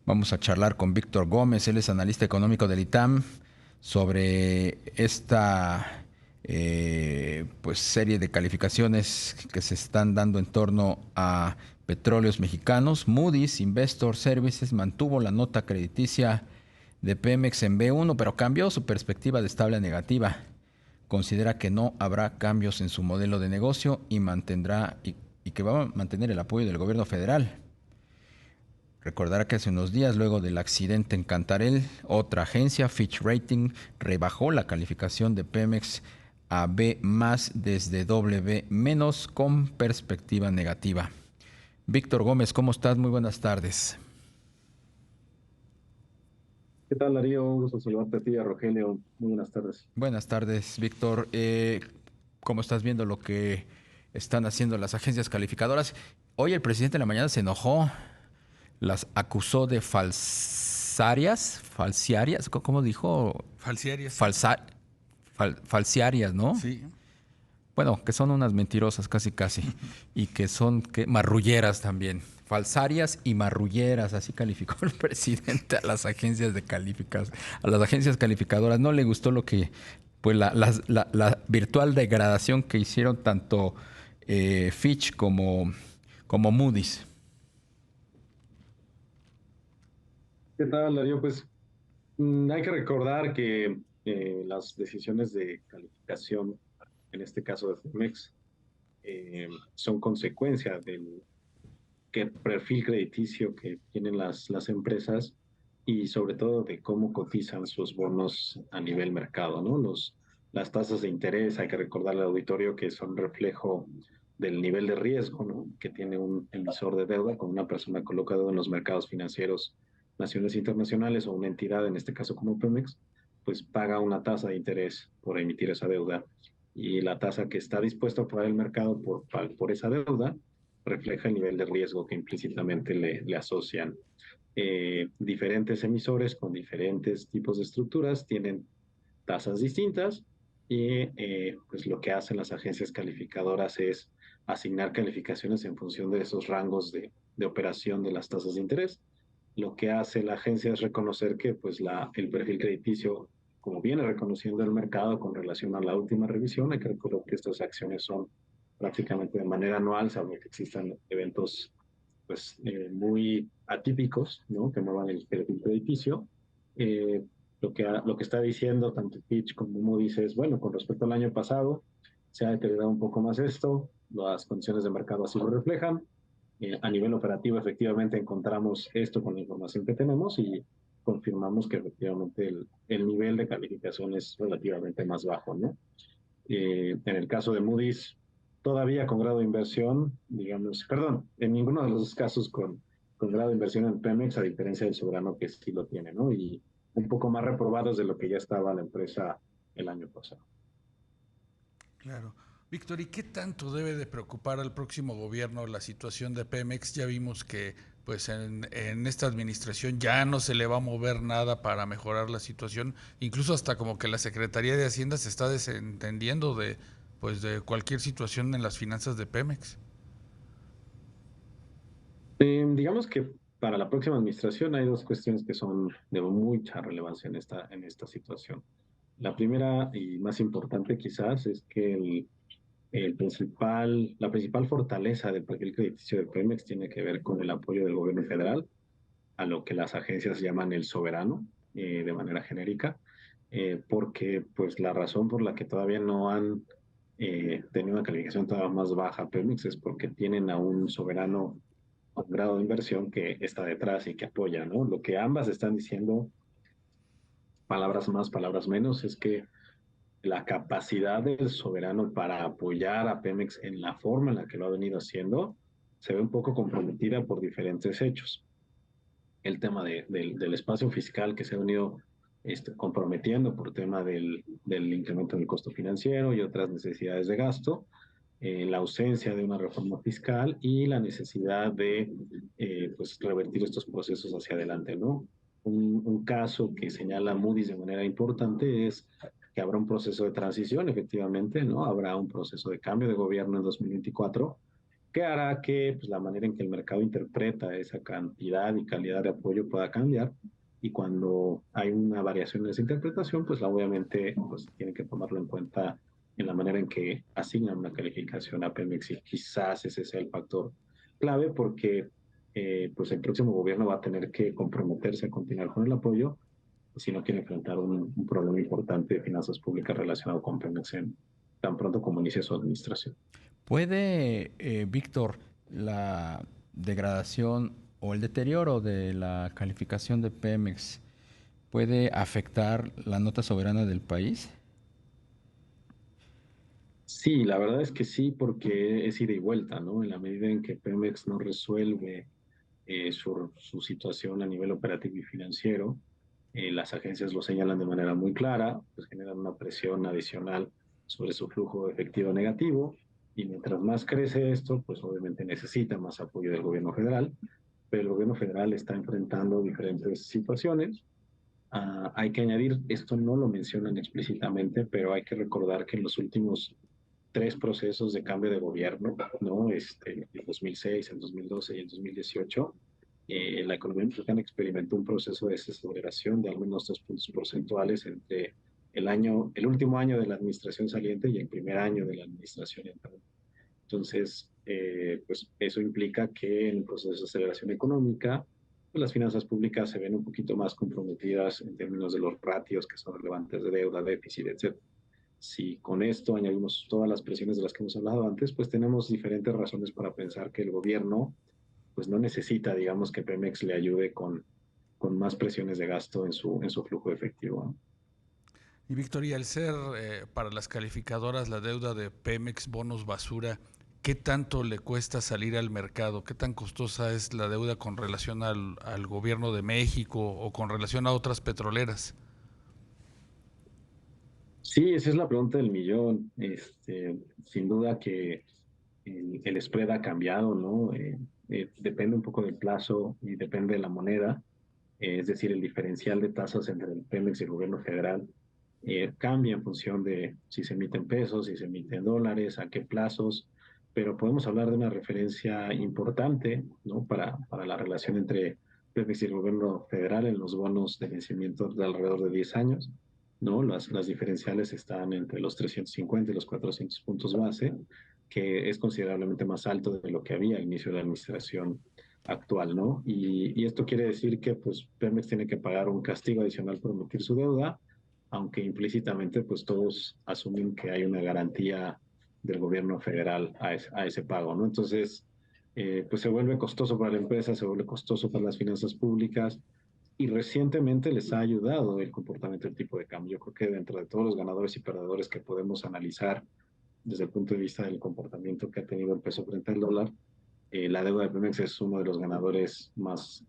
Vamos a charlar con Víctor Gómez, él es analista económico del ITAM, sobre esta pues serie de calificaciones que se están dando en torno a petróleos mexicanos. Moody's Investor Services mantuvo la nota crediticia de Pemex en B1, pero cambió su perspectiva de estable a negativa. Considera que no habrá cambios en su modelo de negocio y que va a mantener el apoyo del gobierno federal. Recordará que hace unos días, luego del accidente en Cantarell, otra agencia, Fitch Rating, rebajó la calificación de Pemex a B más desde W menos con perspectiva negativa. Víctor Gómez, ¿cómo estás? Muy buenas tardes. ¿Qué tal, Darío? Un gusto saludarte a ti, a Rogelio. Muy buenas tardes. Buenas tardes, Víctor. ¿Cómo estás viendo lo que están haciendo las agencias calificadoras? Hoy el presidente en la mañana se enojó, las acusó de falsiarias, ¿cómo dijo? Falsiarias. Falsa, falsiarias, ¿no? Sí. Bueno, que son unas mentirosas casi casi y que son marrulleras también. Falsarias y marrulleras, así calificó el presidente a las agencias de a las agencias calificadoras. No le gustó lo que, pues la virtual degradación que hicieron tanto Fitch como Moody's. ¿Qué tal, Darío? Pues hay que recordar que las decisiones de calificación, en este caso de Femex, son consecuencia del perfil crediticio que tienen las empresas y sobre todo de cómo cotizan sus bonos a nivel mercado, ¿no? Las tasas de interés, hay que recordarle al auditorio que son reflejo del nivel de riesgo, ¿no? Que tiene un emisor de deuda con una persona colocada en los mercados financieros nacionales e internacionales o una entidad, en este caso como Pemex, pues paga una tasa de interés por emitir esa deuda y la tasa que está dispuesto a pagar el mercado por esa deuda refleja el nivel de riesgo que implícitamente le asocian. Diferentes emisores con diferentes tipos de estructuras tienen tasas distintas y pues lo que hacen las agencias calificadoras es asignar calificaciones en función de esos rangos de operación de las tasas de interés. Lo que hace la agencia es reconocer que pues el perfil crediticio, como viene reconociendo el mercado con relación a la última revisión, hay que recordar que estas acciones son prácticamente de manera anual, salvo que existan eventos pues muy atípicos, ¿no? Que muevan el perfil crediticio. Eh, lo que está diciendo tanto Fitch como Moody's es, bueno, con respecto al año pasado, se ha deteriorado un poco más esto, las condiciones de mercado así lo reflejan. A nivel operativo, efectivamente, encontramos esto con la información que tenemos y confirmamos que efectivamente el nivel de calificación es relativamente más bajo, ¿no? En el caso de Moody's, todavía con grado de inversión, digamos, perdón, en ninguno de los dos casos con grado de inversión en Pemex, a diferencia del soberano que sí lo tiene, ¿no? Y un poco más reprobados de lo que ya estaba la empresa el año pasado. Claro. Víctor, ¿y qué tanto debe de preocupar al próximo gobierno la situación de Pemex? Ya vimos que pues en esta administración ya no se le va a mover nada para mejorar la situación, incluso hasta como que la Secretaría de Hacienda se está desentendiendo de pues de cualquier situación en las finanzas de Pemex. Digamos que para la próxima administración hay dos cuestiones que son de mucha relevancia en esta situación. La primera y más importante quizás es que la principal fortaleza del perfil crediticio de Pemex tiene que ver con el apoyo del gobierno federal a lo que las agencias llaman el soberano, de manera genérica, porque pues la razón por la que todavía no han tenido una calificación todavía más baja Pemex es porque tienen a un soberano con grado de inversión que está detrás y que apoya, ¿no? Lo que ambas están diciendo, palabras más, palabras menos, es que la capacidad del soberano para apoyar a Pemex en la forma en la que lo ha venido haciendo se ve un poco comprometida por diferentes hechos. El tema del espacio fiscal que se ha venido comprometiendo por tema del incremento del costo financiero y otras necesidades de gasto, la ausencia de una reforma fiscal y la necesidad de pues revertir estos procesos hacia adelante, ¿no? Un caso que señala Moody's de manera importante es que habrá un proceso de transición, efectivamente, ¿no? Habrá un proceso de cambio de gobierno en 2024 que hará que pues, la manera en que el mercado interpreta esa cantidad y calidad de apoyo pueda cambiar. Y cuando hay una variación en esa interpretación, pues obviamente pues, tiene que tomarlo en cuenta en la manera en que asignan una calificación a Pemex y quizás ese sea el factor clave porque pues el próximo gobierno va a tener que comprometerse a continuar con el apoyo si no quiere enfrentar un problema importante de finanzas públicas relacionado con Pemex tan pronto como inicie su administración. ¿Puede, Víctor, la degradación o el deterioro de la calificación de Pemex puede afectar la nota soberana del país? Sí, la verdad es que sí, porque es ida y vuelta, ¿no? En la medida en que Pemex no resuelve su situación a nivel operativo y financiero, las agencias lo señalan de manera muy clara, pues generan una presión adicional sobre su flujo efectivo negativo, y mientras más crece esto, pues obviamente necesita más apoyo del gobierno federal, pero el gobierno federal está enfrentando diferentes situaciones. Hay que añadir, esto no lo mencionan explícitamente, pero hay que recordar que en los últimos tres procesos de cambio de gobierno, ¿no? En 2006, en 2012 y en 2018, la economía mexicana experimentó un proceso de desaceleración de al menos 2 puntos porcentuales entre el último año de la administración saliente y el primer año de la administración entrante. Entonces, pues eso implica que en el proceso de desaceleración económica, pues las finanzas públicas se ven un poquito más comprometidas en términos de los ratios que son relevantes de deuda, déficit, etc. Si con esto añadimos todas las presiones de las que hemos hablado antes, pues tenemos diferentes razones para pensar que el gobierno pues no necesita, digamos, que Pemex le ayude con más presiones de gasto en su flujo efectivo, ¿no? Y Victoria, al ser para las calificadoras la deuda de Pemex, bonos basura, ¿qué tanto le cuesta salir al mercado? ¿Qué tan costosa es la deuda con relación al gobierno de México o con relación a otras petroleras? Sí, esa es la pregunta del millón. Sin duda que el spread ha cambiado, ¿no? Depende un poco del plazo y depende de la moneda. Es decir, el diferencial de tasas entre el Pemex y el gobierno federal cambia en función de si se emiten pesos, si se emiten dólares, a qué plazos, pero podemos hablar de una referencia importante, ¿no? Para la relación entre Pemex y el gobierno federal en los bonos de vencimiento de alrededor de 10 años, ¿no? Las diferenciales están entre los 350 y los 400 puntos base, que es considerablemente más alto de lo que había al inicio de la administración actual, ¿no? Y esto quiere decir que pues Pemex tiene que pagar un castigo adicional por emitir su deuda, aunque implícitamente pues todos asumen que hay una garantía del gobierno federal a ese pago, ¿no? Entonces, pues se vuelve costoso para la empresa, se vuelve costoso para las finanzas públicas y recientemente les ha ayudado el comportamiento del tipo de cambio. Yo creo que dentro de todos los ganadores y perdedores que podemos analizar desde el punto de vista del comportamiento que ha tenido el peso frente al dólar, la deuda de Pemex es uno de los ganadores más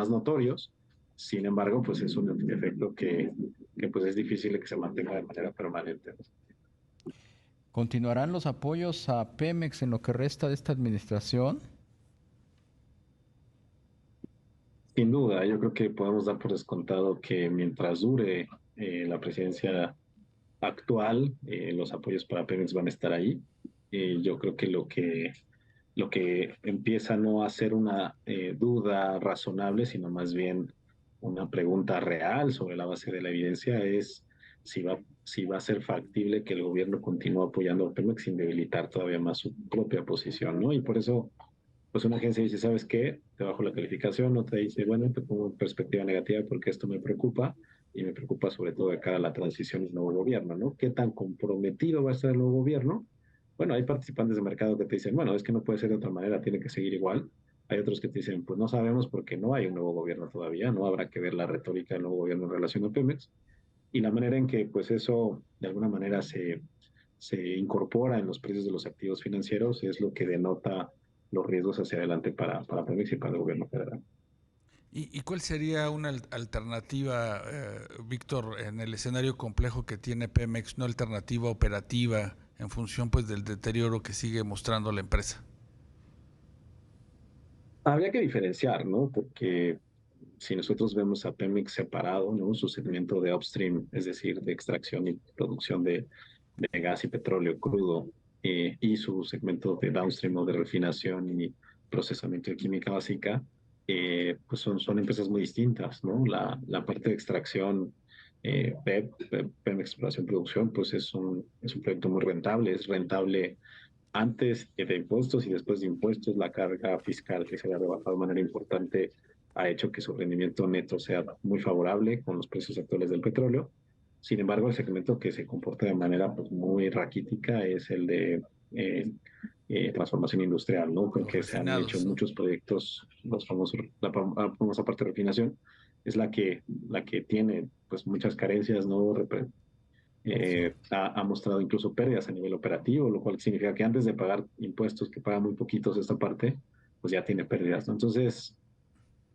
notorios. Sin embargo, pues es un efecto que pues es difícil que se mantenga de manera permanente. ¿Continuarán los apoyos a Pemex en lo que resta de esta administración? Sin duda, yo creo que podemos dar por descontado que mientras dure la presidencia actual, los apoyos para Pemex van a estar ahí. Yo creo que lo que empieza no a ser una duda razonable, sino más bien una pregunta real sobre la base de la evidencia es si va a ser factible que el gobierno continúe apoyando a Pemex sin debilitar todavía más su propia posición, ¿no? Y por eso, pues una agencia dice, ¿sabes qué? Te bajo la calificación, no te dice, bueno, te pongo en perspectiva negativa porque esto me preocupa y me preocupa sobre todo de cara a la transición y el nuevo gobierno, ¿no? ¿Qué tan comprometido va a estar el nuevo gobierno? Bueno, hay participantes de mercado que te dicen, bueno, es que no puede ser de otra manera, tiene que seguir igual. Hay otros que te dicen, pues no sabemos porque no hay un nuevo gobierno todavía, no habrá que ver la retórica del nuevo gobierno en relación a Pemex y la manera en que pues eso de alguna manera se incorpora en los precios de los activos financieros es lo que denota los riesgos hacia adelante para Pemex y para el gobierno federal. ¿Y cuál sería una alternativa, Víctor, en el escenario complejo que tiene Pemex, una alternativa operativa en función pues del deterioro que sigue mostrando la empresa? Habría que diferenciar, ¿no? Porque si nosotros vemos a Pemex separado, ¿no? Su segmento de upstream, es decir, de extracción y producción de gas y petróleo crudo, y su segmento de downstream o de refinación y procesamiento de química básica, pues son empresas muy distintas, ¿no? La parte de extracción, PEM Exploración Producción, pues es un proyecto muy rentable, es rentable antes de impuestos y después de impuestos. La carga fiscal que se haya rebajado de manera importante ha hecho que su rendimiento neto sea muy favorable con los precios actuales del petróleo. Sin embargo, el segmento que se comporta de manera pues, muy raquítica es el de transformación industrial, ¿no? Los Porque se han hecho refinados, ¿no? muchos proyectos, la famosa parte de refinación es la que tiene pues muchas carencias, ¿no? Ha mostrado incluso pérdidas a nivel operativo, lo cual significa que antes de pagar impuestos, que paga muy poquitos esta parte, pues ya tiene pérdidas, ¿no? Entonces,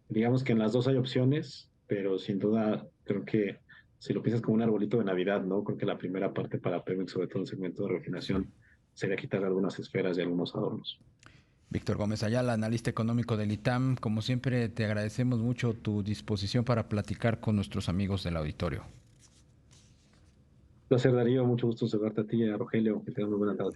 digamos que en las dos hay opciones, pero sin duda creo que si lo piensas como un arbolito de Navidad, ¿no? Creo que la primera parte para Pemex, sobre todo el segmento de Sí. refinación, sería quitar algunas esferas y algunos adornos. Víctor Gómez Ayala, analista económico del ITAM, como siempre te agradecemos mucho tu disposición para platicar con nuestros amigos del auditorio. Placer, Darío, mucho gusto saludarte a ti y a Rogelio, que tengan muy buena tarde.